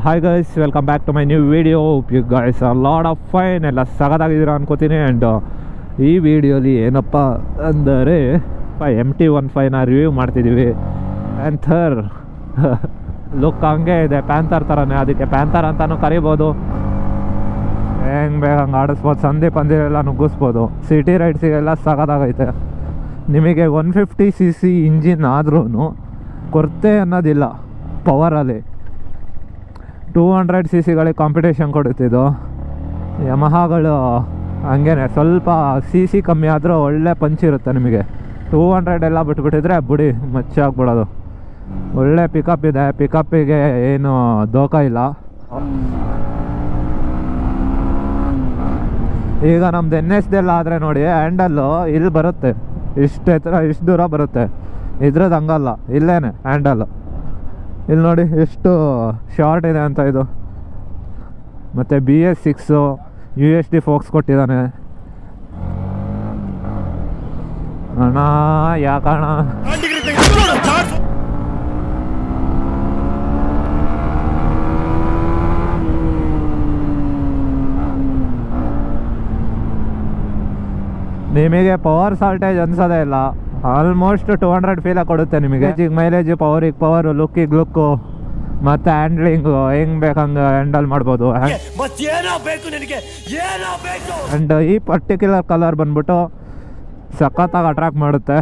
Hi guys, welcome back to my new video. You guys are lot of fine, ಎಲ್ಲ ಸಗದಾಗಿದ್ದೀರಾ ಅನ್ಕೋತೀನಿ. And ಈ ವಿಡಿಯೋಲಿ ಏನಪ್ಪ ಅಂದರೆ MT-15ನ ರಿವ್ಯೂ ಮಾಡ್ತಿದ್ದೀವಿ. ಪ್ಯಾಂಥರ್ ಲುಕ್ ಹಂಗೆ ಇದೆ, ಪ್ಯಾಂಥರ್ ಥರನೇ, ಅದಕ್ಕೆ ಪ್ಯಾಂಥರ್ ಅಂತಲೂ ಕರಿಬೋದು. ಹೆಂಗೆ ಬೇಗ ಹಂಗೆ ಆಡಿಸ್ಬೋದು, ಸಂಧಿ ಪಂದಿರೆಲ್ಲ ನುಗ್ಗಿಸ್ಬೋದು. ಸಿಟಿ ರೈಡ್ಸಿಗೆಲ್ಲ ಸಗದಾಗೈತೆ. ನಿಮಗೆ 150cc ಇಂಜಿನ್ ಆದ್ರೂ ಕೊರತೆ ಅನ್ನೋದಿಲ್ಲ ಪವರಲ್ಲಿ. 200cc competition ಕೊಡುತ್ತಿದ್ದು. ಯಮಹಾಗಳು ಹಂಗೇನೆ, ಸ್ವಲ್ಪ CC ಕಮ್ಮಿ ಆದರೂ ಒಳ್ಳೆ ಪಂಚ್ ಇರುತ್ತೆ ನಿಮಗೆ. 200 ಎಲ್ಲ ಬಿಟ್ಬಿಟ್ಟಿದ್ರೆ ಬುಡಿ ಮಚ್ಚಾಗ್ಬಿಡೋದು. ಒಳ್ಳೆ ಪಿಕಪ್ ಇದೆ, ಪಿಕಪ್ಪಿಗೆ ಏನು ದೋಖ ಇಲ್ಲ. ಈಗ ನಮ್ದು NSದೆಲ್ಲ ಆದರೆ ನೋಡಿ, ಹ್ಯಾಂಡಲ್ಲು ಇಲ್ಲಿ ಬರುತ್ತೆ, ಇಷ್ಟು ದೂರ ಬರುತ್ತೆ. ಇದ್ರದ್ದು ಹಂಗಲ್ಲ, ಇಲ್ಲೇನೆ ಹ್ಯಾಂಡಲ್. ಇಲ್ಲಿ ನೋಡಿ ಎಷ್ಟು ಶಾರ್ಟ್ ಇದೆ ಅಂತ ಇದು. ಮತ್ತು BS6 USD ಫೋಕ್ಸ್ ಕೊಟ್ಟಿದ್ದಾನೆ. ಅಣ್ಣ ಯಾಕಣ್ಣ ನಿಮಗೆ ಪವರ್ ಸಾಲ್ಟೇಜ್ ಅನ್ಸೋದೇ ಇಲ್ಲ. ಆಲ್ಮೋಸ್ಟ್ 200 ಫೀಲ ಕೊಡುತ್ತೆ ನಿಮಗೆ. ಮೈಲೇಜ್, ಪವರಿಗೆ ಪವರು, ಲುಕ್ಕಿಗೆ ಲುಕ್ಕು, ಮತ್ತು ಹ್ಯಾಂಡ್ಲಿಂಗು ಹೆಂಗೆ ಬೇಕಂಗೆ ಹ್ಯಾಂಡಲ್ ಮಾಡ್ಬೋದು. ಆ್ಯಂಡ್ ಈ ಪರ್ಟಿಕ್ಯುಲರ್ ಕಲರ್ ಬಂದ್ಬಿಟ್ಟು ಸಖತ್ತಾಗಿ ಅಟ್ರಾಕ್ಟ್ ಮಾಡುತ್ತೆ.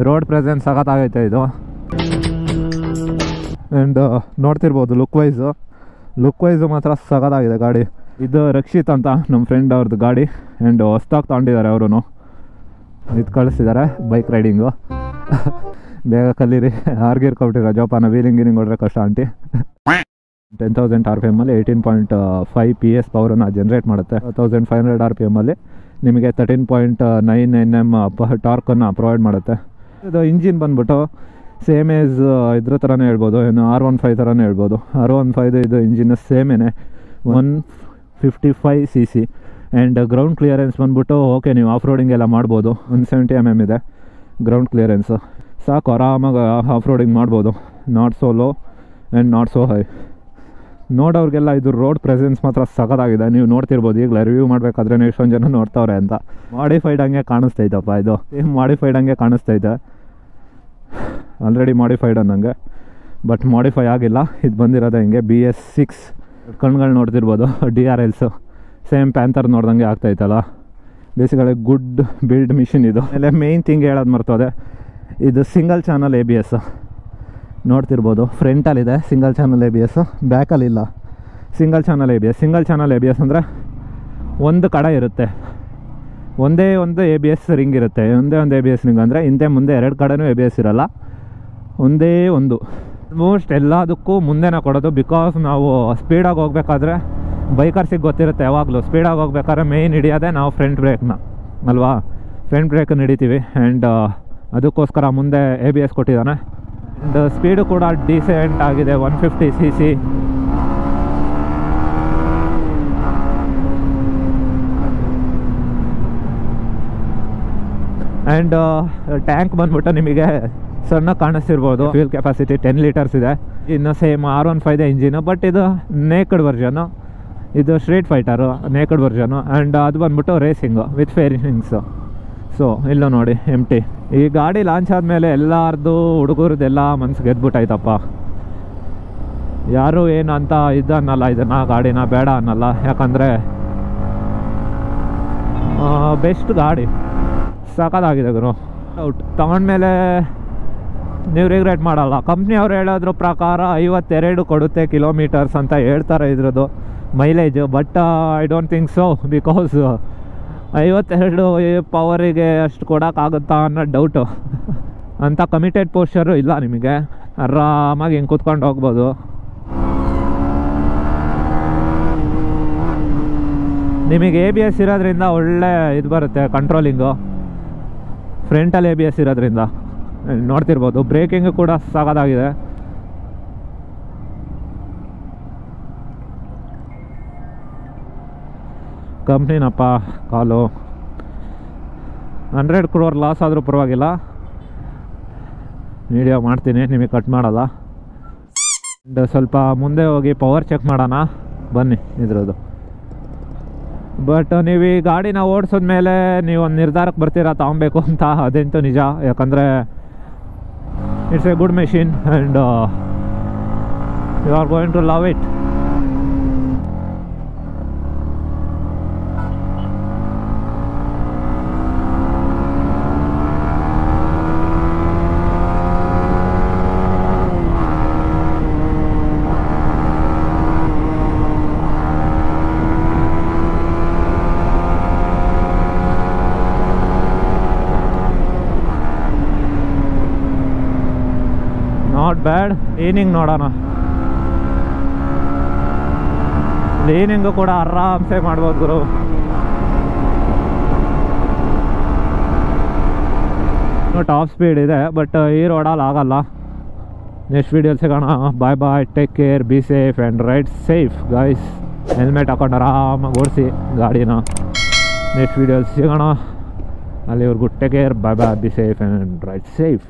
ರೋಡ್ ಪ್ರೆಸೆನ್ಸ್ ಸಖತ್ತಾಗೈತೆ ಇದು. ಆ್ಯಂಡ್ ನೋಡ್ತಿರ್ಬೋದು ಲುಕ್ ವೈಸು ಮಾತ್ರ ಸಖತ್ತಾಗಿದೆ ಗಾಡಿ. ಇದು ರಕ್ಷಿತ್ ಅಂತ ನಮ್ಮ ಫ್ರೆಂಡ್ ಅವ್ರದ್ದು ಗಾಡಿ. ಆ್ಯಂಡ್ ಹೊಸ್ದಾಗಿ ತೊಗೊಂಡಿದ್ದಾರೆ ಅವರು, ಇದು ಕಳಿಸ್ತಿದ್ದಾರೆ ಬೈಕ್ ರೈಡಿಂಗು. ಬೇಗ ಕಲೀರಿ, ಆರ್ಗಿರ್ ಕೊಟ್ಟಿರೋ ಜೋಪಾನ, ವೀಲಿಂಗ್ ಹೊಡ್ರೆ ಕಷ್ಟ ಆಂಟಿ. 10,000 RPM 18.5 PS ಪವರನ್ನು ಜನ್ರೇಟ್ ಮಾಡುತ್ತೆ. 1500 RPM ನಿಮಗೆ 13.9 Nm ಟಾರ್ಕನ್ನು ಪ್ರೊವೈಡ್ ಮಾಡುತ್ತೆ. ಇದು ಇಂಜಿನ್ ಬಂದ್ಬಿಟ್ಟು ಸೇಮ್ ಏಸ್ ಇದ್ರ ಥರನೇ ಹೇಳ್ಬೋದು, ಏನು R15 ಥರನೇ ಹೇಳ್ಬೋದು. R15 ಇದು ಇಂಜಿನ್ ಸೇಮೇನೆ, 155cc. ಆ್ಯಂಡ್ ಗ್ರೌಂಡ್ ಕ್ಲಿಯರೆನ್ಸ್ ಬಂದ್ಬಿಟ್ಟು ಓಕೆ, ನೀವು ಆಫ್ ರೋಡಿಂಗ್ ಎಲ್ಲ ಮಾಡ್ಬೋದು. 170 mm ಇದೆ ಗ್ರೌಂಡ್ ಕ್ಲಿಯರೆನ್ಸು, ಸಾಕು, ಆರಾಮಾಗಿ ಆಫ್ ರೋಡಿಂಗ್ ಮಾಡ್ಬೋದು. Not so low and not so high. ನೋಡೋರಿಗೆಲ್ಲ ಇದು ರೋಡ್ ಪ್ರೆಸೆನ್ಸ್ ಮಾತ್ರ ಸಖತ್ತಾಗಿದೆ. ನೀವು ನೋಡ್ತಿರ್ಬೋದು, ಈಗಲೇ ರಿವ್ಯೂ ಮಾಡಬೇಕಾದ್ರೆ ಎಷ್ಟೊಂದು ಜನ ನೋಡ್ತಾವ್ರೆ ಅಂತ. ಮಾಡಿಫೈಡ್ ಹಂಗೆ ಕಾಣಿಸ್ತೈತಪ್ಪ, ಇದು ಮಾಡಿಫೈಡ್ ಹಂಗೆ ಕಾಣಿಸ್ತೈತೆ. ಆಲ್ರೆಡಿ ಮಾಡಿಫೈಡ್ ಅನ್ನಂಗೆ, ಬಟ್ ಮಾಡಿಫೈ ಆಗಿಲ್ಲ. ಇದು ಬಂದಿರೋದು ಹಿಂಗೆ BS6. ಕಣ್ಗಳು ನೋಡ್ತಿರ್ಬೋದು, DRLs ಸೇಮ್ ಪ್ಯಾಂಥರ್ ನೋಡ್ದಂಗೆ ಆಗ್ತಾಯಿತ್ತಲ್ಲ. ಬೇಸಿಕಲಿ ಗುಡ್ ಬಿಲ್ಡ್ ಮಿಷಿನ್ ಇದು. ಆಮೇಲೆ ಮೇಯ್ನ್ ಥಿಂಗ್ ಹೇಳೋದು ಮರ್ತೋದೆ, ಇದು ಸಿಂಗಲ್ ಚಾನಲ್ ABS ನೋಡ್ತಿರ್ಬೋದು. ಫ್ರಂಟಲ್ಲಿದೆ ಸಿಂಗಲ್ ಚಾನಲ್ ABS, ಬ್ಯಾಕಲ್ಲಿಲ್ಲ single channel ABS. Single channel ABS ಅಂದರೆ ಒಂದು ಕಡೆ ಇರುತ್ತೆ, ಒಂದೇ ಒಂದು ABS ರಿಂಗ್ ಇರುತ್ತೆ. ಒಂದೇ ಒಂದು ABS ರಿಂಗ್ ಅಂದರೆ ಹಿಂದೆ ಮುಂದೆ 2 ಕಡೆನೂ ABS ಇರೋಲ್ಲ, ಒಂದೇ ಒಂದು. ಆಲ್ಮೋಸ್ಟ್ ಎಲ್ಲದಕ್ಕೂ ಮುಂದೆನೇ ಕೊಡೋದು. ಬಿಕಾಸ್ ನಾವು ಸ್ಪೀಡಾಗಿ ಹೋಗ್ಬೇಕಾದ್ರೆ ಬೈಕರ್ಸಿಗೆ ಗೊತ್ತಿರುತ್ತೆ, ಯಾವಾಗಲೂ ಸ್ಪೀಡಾಗಿ ಹೋಗ್ಬೇಕಾದ್ರೆ ಮೇಯ್ನ್ ಹಿಡಿಯೋದೇ ನಾವು ಫ್ರಂಟ್ ಬ್ರೇಕ್ನ ಅಲ್ವಾ. ಫ್ರಂಟ್ ಬ್ರೇಕನ್ನು ಹಿಡಿತೀವಿ. ಆ್ಯಂಡ್ ಅದಕ್ಕೋಸ್ಕರ ಮುಂದೆ ABS ಕೊಟ್ಟಿದ್ದಾನೆ. ಆ್ಯಂಡ್ ಸ್ಪೀಡು ಕೂಡ ಡೀಸೆಂಟ್ ಆಗಿದೆ, 150cc. ಆ್ಯಂಡ್ ಟ್ಯಾಂಕ್ ಬಂದ್ಬಿಟ್ಟು ನಿಮಗೆ ಸಣ್ಣ ಕಾಣಿಸ್ತಿರ್ಬೋದು. ಫ್ಯೂಲ್ ಕೆಪಾಸಿಟಿ 10 ಲೀಟರ್ಸ್ ಇದೆ. ಇನ್ನು ಸೇಮ್ R15 ಇಂಜಿನು, ಬಟ್ ಇದು ನೇಕಡ್ ವರ್ಷನು. ಇದು ಸ್ಟ್ರೀಟ್ ಫೈಟರು ನೇಕಡ್ ವರ್ಷನು. ಆ್ಯಂಡ್ ಅದು ಬಂದ್ಬಿಟ್ಟು ರೇಸಿಂಗು ವಿತ್ ಫೇರಿಂಗ್ಸು. ಸೊ ಇಲ್ಲ ನೋಡಿ MT. ಈ ಗಾಡಿ ಲಾಂಚ್ ಆದಮೇಲೆ ಎಲ್ಲರದ್ದು ಹುಡುಗರದ್ದೆಲ್ಲ ಮನ್ಸು ಗೆದ್ಬಿಟ್ಟಾಯ್ತಪ್ಪ. ಯಾರೂ ಏನು ಅಂತ ಅನ್ನಲ್ಲ, ಇದನ್ನು ಗಾಡಿನ ಬೇಡ ಅನ್ನಲ್ಲ. ಯಾಕಂದರೆ ಬೆಸ್ಟ್ ಗಾಡಿ, ಸಾಕಾಗಿದೆ ಗುರು. ಔಟ್ ತಗೊಂಡ್ಮೇಲೆ ನೀವು ರಿಗ್ರೆಟ್ ಮಾಡಲ್ಲ. ಕಂಪ್ನಿಯವ್ರು ಹೇಳೋದ್ರ ಪ್ರಕಾರ 52 ಕೊಡುತ್ತೆ ಕಿಲೋಮೀಟರ್ಸ್ ಅಂತ ಹೇಳ್ತಾರೆ ಇದ್ರದ್ದು mileage. But I don't think so, because 52 ಪವರಿಗೆ ಅಷ್ಟು ಕೊಡೋಕ್ಕಾಗುತ್ತಾ ಅನ್ನೋ ಡೌಟು. ಅಂಥ ಕಮಿಟೆಡ್ ಪೋಸ್ಚರು ಇಲ್ಲ ನಿಮಗೆ, ಆರಾಮಾಗಿ ಹಿಂಗೆ ಕೂತ್ಕೊಂಡು ಹೋಗ್ಬೋದು. ನಿಮಗೆ ABS ಇರೋದ್ರಿಂದ ಒಳ್ಳೆ ಇದು ಬರುತ್ತೆ, ಕಂಟ್ರೋಲಿಂಗು. ಫ್ರಂಟಲ್ಲಿ ABS ಇರೋದ್ರಿಂದ ನೋಡ್ತಿರ್ಬೋದು. ಬ್ರೇಕಿಂಗು ಕೂಡ ಸಾಕಾಗಿದೆ. ಕಂಪ್ನಿನಪ್ಪ ಕಾಲು. 100 crore ಲಾಸ್ ಆದರೂ ಪರವಾಗಿಲ್ಲ, ವಿಡಿಯೋ ಮಾಡ್ತೀನಿ, ನಿಮಗೆ ಕಟ್ ಮಾಡಲ್ಲ. ಸ್ವಲ್ಪ ಮುಂದೆ ಹೋಗಿ ಪವರ್ ಚೆಕ್ ಮಾಡೋಣ ಬನ್ನಿ ಇದ್ರದ್ದು. ಬಟ್ ನೀವು ಈ ಗಾಡಿನ ಓಡಿಸೋದ್ಮೇಲೆ ನೀವು ಒಂದು ನಿರ್ಧಾರಕ್ಕೆ ಬರ್ತೀರಾ ತಗೊಬೇಕು ಅಂತ, ಅದಂತೂ ನಿಜ. ಯಾಕಂದರೆ it's a good machine and you are going to love it. Not bad. Leaning ನೋಡೋಣ. ಲೀನಿಂಗು ಕೂಡ ಆರಾಮ್ಸೆ ಮಾಡ್ಬೋದು ಗುರು. ಟಾಪ್ ಸ್ಪೀಡ್ ಇದೆ, ಬಟ್ ಈ ರೋಡಲ್ಲಿ ಆಗಲ್ಲ. ನೆಕ್ಸ್ಟ್ ವೀಡಿಯೋಲಿ ಸಿಗೋಣ. Bye bye, take care, be safe and ride safe guys. Helmet ಹಾಕೊಂಡು ಆರಾಮಾಗಿ ಓಡಿಸಿ ಗಾಡಿನ. ನೆಕ್ಸ್ಟ್ ವೀಡಿಯೋಲಿ ಸಿಗೋಣ. ಅಲ್ಲಿವರೆಗೂ take care, bye bye, be safe and ride safe.